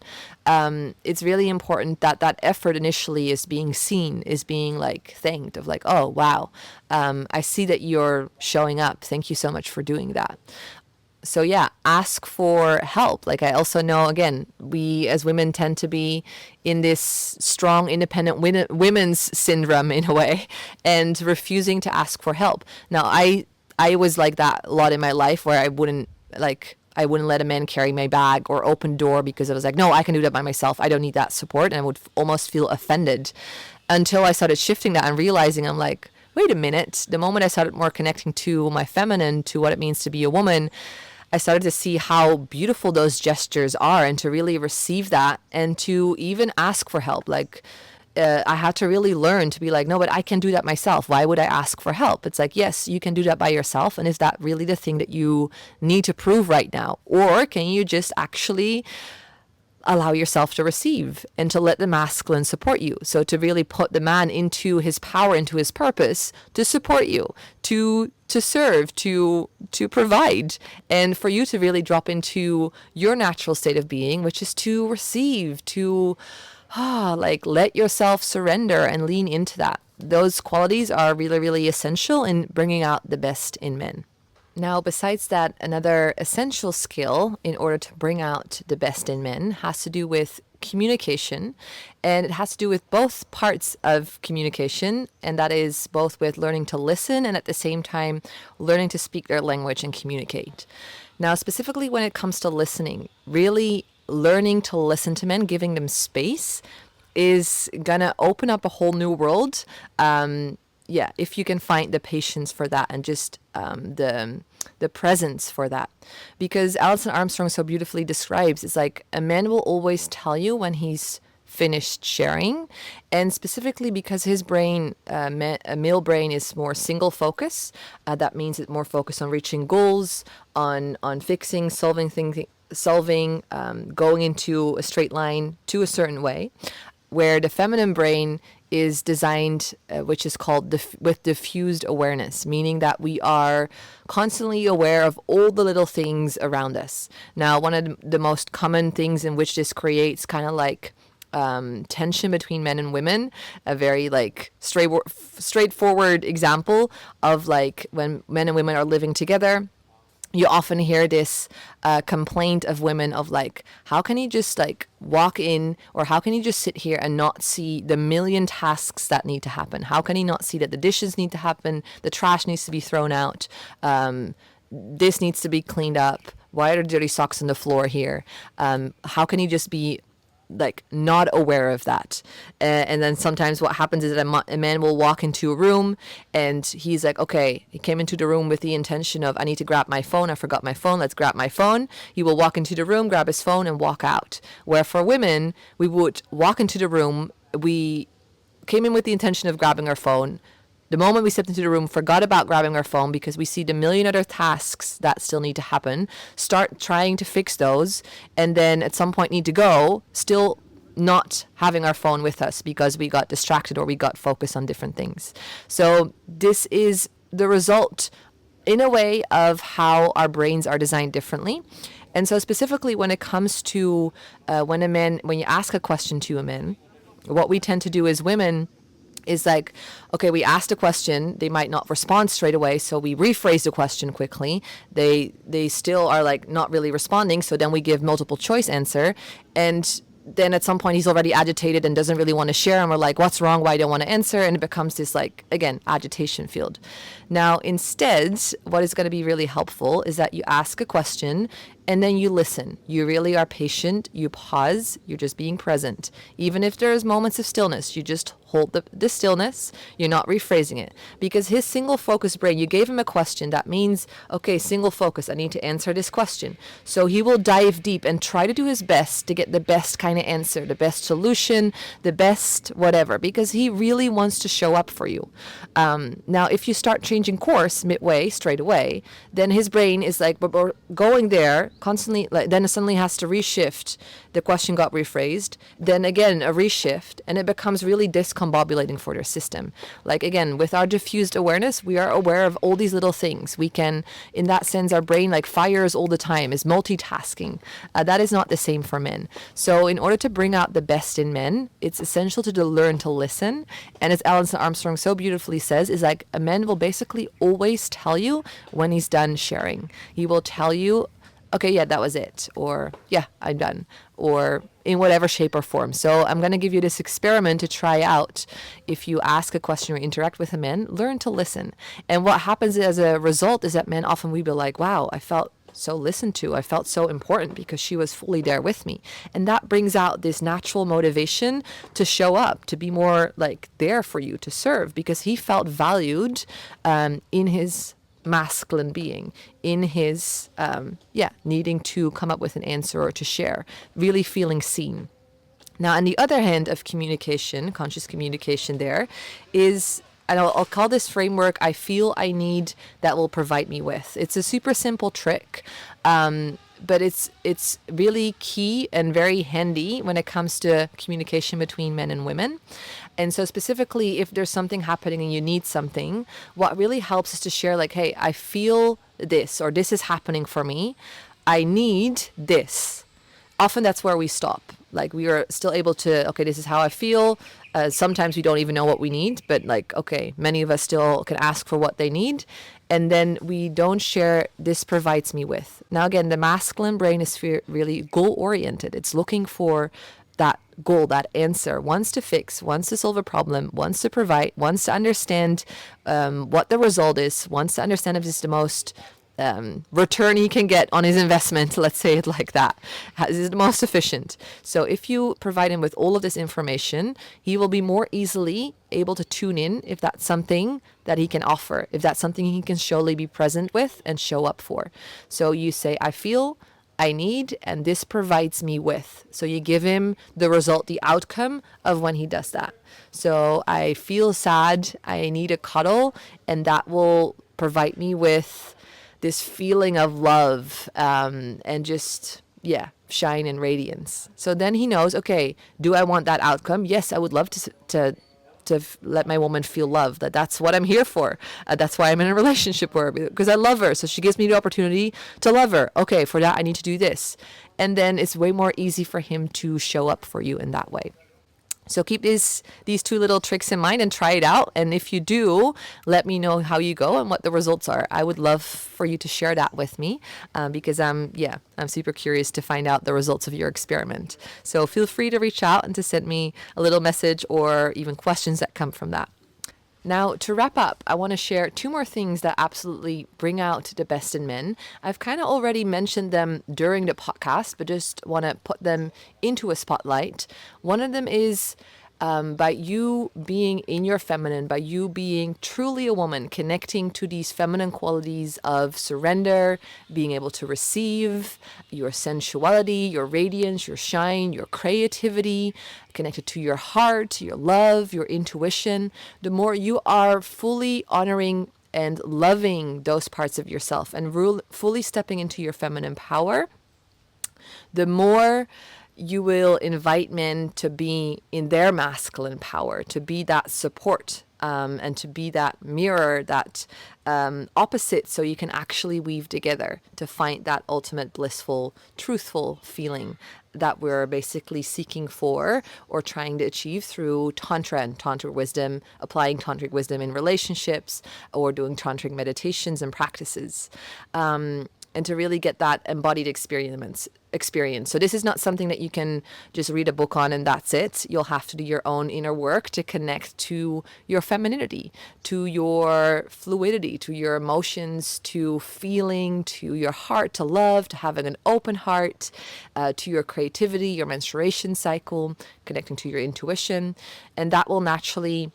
It's really important that that effort initially is being seen, is being like thanked, of like, oh wow, I see that you're showing up, thank you so much for doing that. So yeah, ask for help. Like, I also know, again, we as women tend to be in this strong, independent women's syndrome in a way, and refusing to ask for help. Now, I was like that a lot in my life, where I wouldn't let a man carry my bag or open door, because I was like, no, I can do that by myself. I don't need that support. And I would almost feel offended, until I started shifting that and realizing, I'm like, wait a minute. The moment I started more connecting to my feminine, to what it means to be a woman, I started to see how beautiful those gestures are, and to really receive that, and to even ask for help. Like, I had to really learn to be like, no, but I can do that myself. Why would I ask for help? It's like, yes, you can do that by yourself. And is that really the thing that you need to prove right now? Or can you just actually allow yourself to receive, and to let the masculine support you? So to really put the man into his power, into his purpose, to support you, to serve, to provide, and for you to really drop into your natural state of being, which is to receive, to like let yourself surrender and lean into that. Those qualities are really, really essential in bringing out the best in men. Now, besides that, another essential skill in order to bring out the best in men has to do with communication, and it has to do with both parts of communication, and that is both with learning to listen and at the same time learning to speak their language and communicate. Now, specifically when it comes to listening, really learning to listen to men, giving them space, is gonna open up a whole new world. If you can find the patience for that, and just the presence for that. Because Alison Armstrong so beautifully describes, it's like a man will always tell you when he's finished sharing, and specifically because his brain, a male brain, is more single focus. That means it's more focused on reaching goals, on fixing, solving things, going into a straight line to a certain way, where the feminine brain is designed, which is called with diffused awareness, meaning that we are constantly aware of all the little things around us. Now, one of the most common things in which this creates kind of like tension between men and women. A very like straightforward example of like when men and women are living together, you often hear this complaint of women of like, how can you just like walk in, or how can you just sit here and not see the million tasks that need to happen? How can you not see that the dishes need to happen, the trash needs to be thrown out, this needs to be cleaned up, why are there dirty socks on the floor here? How can you just be like not aware of that? And then sometimes what happens is that a man will walk into a room and he's like, okay, he came into the room with the intention of, I need to grab my phone, I forgot my phone, let's grab my phone. He will walk into the room, grab his phone and walk out. Where for women, we would walk into the room, we came in with the intention of grabbing our phone. The moment we stepped into the room, forgot about grabbing our phone because we see the million other tasks that still need to happen, start trying to fix those, and then at some point need to go, still not having our phone with us because we got distracted or we got focused on different things. So this is the result, in a way, of how our brains are designed differently. And so specifically when it comes to when you ask a question to a man, what we tend to do as women is like, okay, we asked a question, they might not respond straight away, so we rephrase the question quickly. They still are like not really responding, so then we give multiple choice answer, and then at some point he's already agitated and doesn't really want to share, and we're like, what's wrong, why don't want to answer? And it becomes this like, again, agitation field. Now instead, what is going to be really helpful is that you ask a question and then you listen. You really are patient, you pause, you're just being present. Even if there's moments of stillness, you just hold the stillness, you're not rephrasing it. Because his single focus brain, you gave him a question, that means, okay, single focus, I need to answer this question. So he will dive deep and try to do his best to get the best kind of answer, the best solution, the best whatever, because he really wants to show up for you. Now, if you start changing course midway, straight away, then his brain is like, but we're going there constantly, like, then it suddenly has to reshift. The question got rephrased, then again a reshift, and it becomes really discombobulating for their system. Like again, with our diffused awareness, we are aware of all these little things. We can, in that sense, our brain like fires all the time, is multitasking. That is not the same for men. So in order to bring out the best in men, it's essential to learn to listen. And as Alison Armstrong so beautifully says, is like a man will basically always tell you when he's done sharing. He will tell you, okay, yeah, that was it. Or, yeah, I'm done. Or in whatever shape or form. So I'm going to give you this experiment to try out. If you ask a question or interact with a man, learn to listen. And what happens as a result is that men often we be like, wow, I felt so listened to. I felt so important because she was fully there with me. And that brings out this natural motivation to show up, to be more like there for you, to serve, because he felt valued in his masculine being, in his needing to come up with an answer or to share, really feeling seen. Now, on the other hand of communication, conscious communication, there is, and I'll call this framework, I feel, I need, that will provide me with. It's a super simple trick, but it's really key and very handy when it comes to communication between men and women. And so specifically, if there's something happening and you need something, what really helps is to share like, hey, I feel this, or this is happening for me. I need this. Often that's where we stop. Like we are still able to, okay, this is how I feel. Sometimes we don't even know what we need, but like, okay, many of us still can ask for what they need. And then we don't share, this provides me with. Now, again, the masculine brain is really goal oriented. It's looking for that goal, that answer, wants to fix, wants to solve a problem, wants to provide, wants to understand what the result is, wants to understand if it's the most return he can get on his investment, let's say it like that. Is it the most efficient? So if you provide him with all of this information, he will be more easily able to tune in if that's something that he can offer, if that's something he can surely be present with and show up for. So you say, I feel, I need, and this provides me with. So you give him the result, the outcome of when he does that. So I feel sad, I need a cuddle, and that will provide me with this feeling of love and just, shine and radiance. So then he knows, okay, do I want that outcome? Yes, I would love to let my woman feel loved. That's what I'm here for. That's why I'm in a relationship with her, because I love her. So she gives me the opportunity to love her. Okay, for that I need to do this. And then it's way more easy for him to show up for you in that way. So keep these two little tricks in mind and try it out. And if you do, let me know how you go and what the results are. I would love for you to share that with me because I'm super curious to find out the results of your experiment. So feel free to reach out and to send me a little message or even questions that come from that. Now, to wrap up, I want to share two more things that absolutely bring out the best in men. I've kind of already mentioned them during the podcast, but just want to put them into a spotlight. One of them is by you being in your feminine, by you being truly a woman, connecting to these feminine qualities of surrender, being able to receive, your sensuality, your radiance, your shine, your creativity, connected to your heart, your love, your intuition. The more you are fully honoring and loving those parts of yourself and fully stepping into your feminine power, the more you will invite men to be in their masculine power, to be that support, and to be that mirror, that opposite, so you can actually weave together to find that ultimate blissful, truthful feeling that we're basically seeking for or trying to achieve through Tantra and Tantric wisdom, applying Tantric wisdom in relationships or doing Tantric meditations and practices. And to really get that embodied experience. So this is not something that you can just read a book on and that's it. You'll have to do your own inner work to connect to your femininity, to your fluidity, to your emotions, to feeling, to your heart, to love, to having an open heart, to your creativity, your menstruation cycle, connecting to your intuition. And that will naturally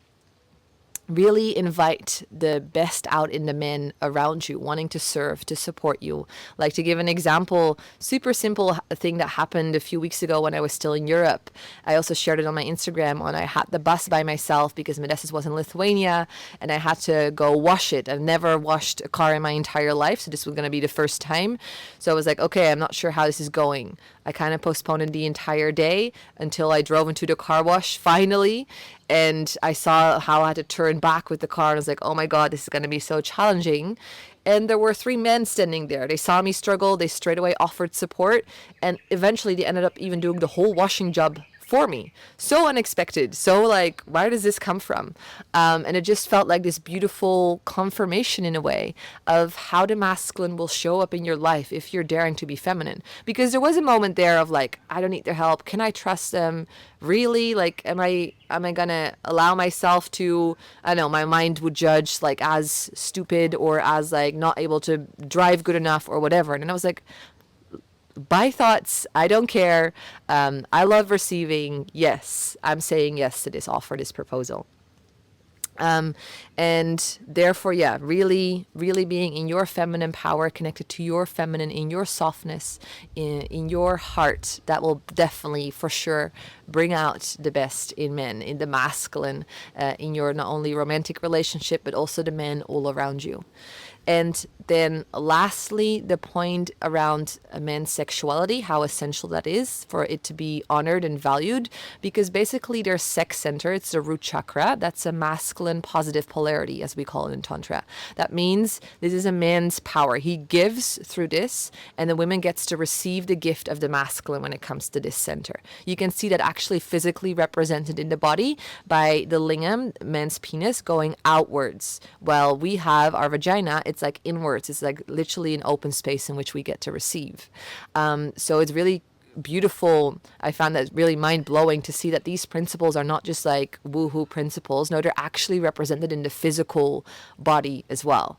really invite the best out in the men around you, wanting to serve, to support you. Like, to give an example, super simple thing that happened a few weeks ago when I was still in Europe. I also shared it on my Instagram when I had the bus by myself because Modestus was in Lithuania and I had to go wash it. I've never washed a car in my entire life, so this was going to be the first time. So I was like, okay, I'm not sure how this is going. I kind of postponed it the entire day until I drove into the car wash finally. And I saw how I had to turn back with the car. And I was like, oh my God, this is going to be so challenging. And there were 3 men standing there. They saw me struggle. They straight away offered support. And eventually they ended up even doing the whole washing job for me. So unexpected. So like, where does this come from? And it just felt like this beautiful confirmation in a way of how the masculine will show up in your life if you're daring to be feminine. Because there was a moment there of like, I don't need their help. Can I trust them? Really? Like, am I gonna allow myself to, I don't know, my mind would judge like as stupid or as like not able to drive good enough or whatever. And I was like, by thoughts, I don't care. I love receiving. Yes, I'm saying yes to this offer, this proposal. And therefore, yeah, really, really being in your feminine power, connected to your feminine, in your softness, in your heart, that will definitely, for sure, bring out the best in men, in the masculine, in your not only romantic relationship, but also the men all around you. And then lastly, the point around a man's sexuality, how essential that is for it to be honored and valued, because basically their sex center, it's the root chakra. That's a masculine positive polarity, as we call it in Tantra. That means this is a man's power. He gives through this, and the woman gets to receive the gift of the masculine when it comes to this center. You can see that actually physically represented in the body by the lingam, man's penis, going outwards. While we have our vagina, it's like inwards. It's like literally an open space in which we get to receive. So it's really beautiful. I found that really mind-blowing to see that these principles are not just like woohoo principles. No, they're actually represented in the physical body as well.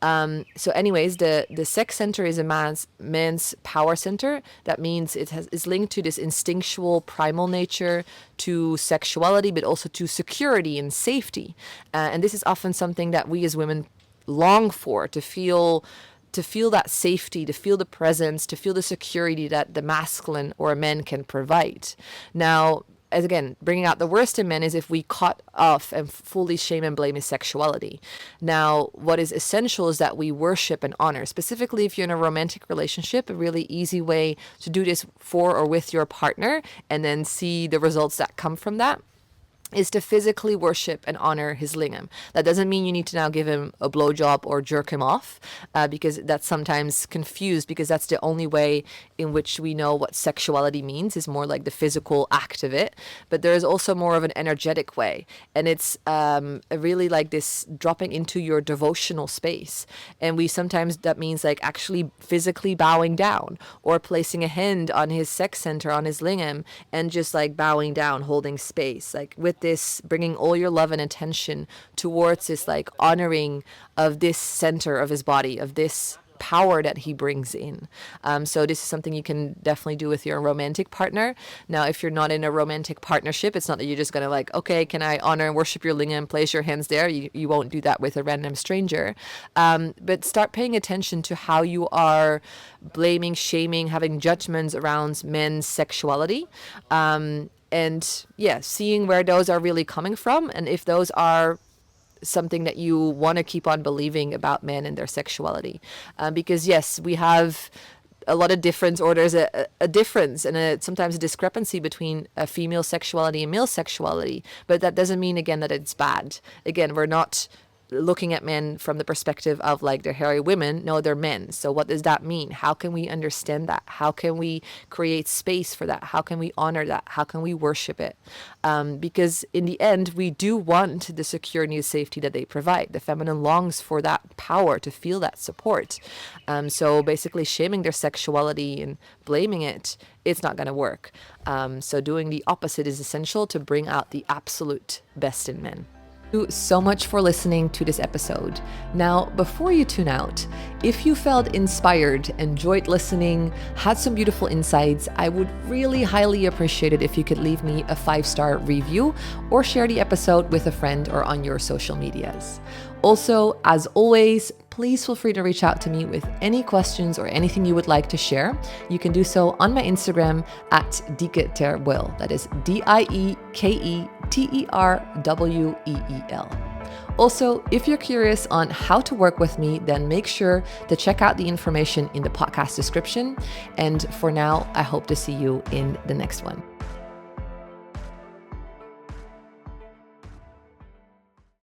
So anyways, the sex center is a man's power center. That means it's linked to this instinctual primal nature, to sexuality, but also to security and safety. And this is often something that we as women long for, to feel that safety, to feel the presence, to feel the security that the masculine or men can provide. Now, as again, bringing out the worst in men is if we cut off and fully shame and blame his sexuality. Now, what is essential is that we worship and honor, specifically if you're in a romantic relationship. A really easy way to do this for or with your partner and then see the results that come from that is to physically worship and honor his lingam. That doesn't mean you need to now give him a blowjob or jerk him off, because that's sometimes confused, because that's the only way in which we know what sexuality means, is more like the physical act of it. But there is also more of an energetic way, and it's really like this dropping into your devotional space. And we sometimes, that means like actually physically bowing down or placing a hand on his sex center, on his lingam, and just like bowing down, holding space, like with this, bringing all your love and attention towards this like honoring of this center of his body, of this power that he brings in. So this is something you can definitely do with your romantic partner. Now, if you're not in a romantic partnership, it's not that you're just going to like, okay, can I honor and worship your lingam, place your hands there? You won't do that with a random stranger. But start paying attention to how you are blaming, shaming, having judgments around men's sexuality. And yeah, seeing where those are really coming from, and if those are something that you want to keep on believing about men and their sexuality. Because yes, we have a lot of difference, or there's a difference and sometimes a discrepancy between a female sexuality and male sexuality. But that doesn't mean, again, that it's bad. Again, we're not looking at men from the perspective of like they're hairy women. No, they're men. So what does that mean? How can we understand that? How can we create space for that? How can we honor that? How can we worship it? Because in the end, we do want the security and safety that they provide. The feminine longs for that power, to feel that support. So basically shaming their sexuality and blaming it, it's not going to work. So doing the opposite is essential to bring out the absolute best in men. Thank you so much for listening to this episode. Now, before you tune out, if you felt inspired, enjoyed listening, had some beautiful insights, I would really highly appreciate it if you could leave me a 5-star review or share the episode with a friend or on your social medias. Also, as always, please feel free to reach out to me with any questions or anything you would like to share. You can do so on my Instagram at Dieketerweel. That is DIEKETERWEEL. Also, if you're curious on how to work with me, then make sure to check out the information in the podcast description. And for now, I hope to see you in the next one.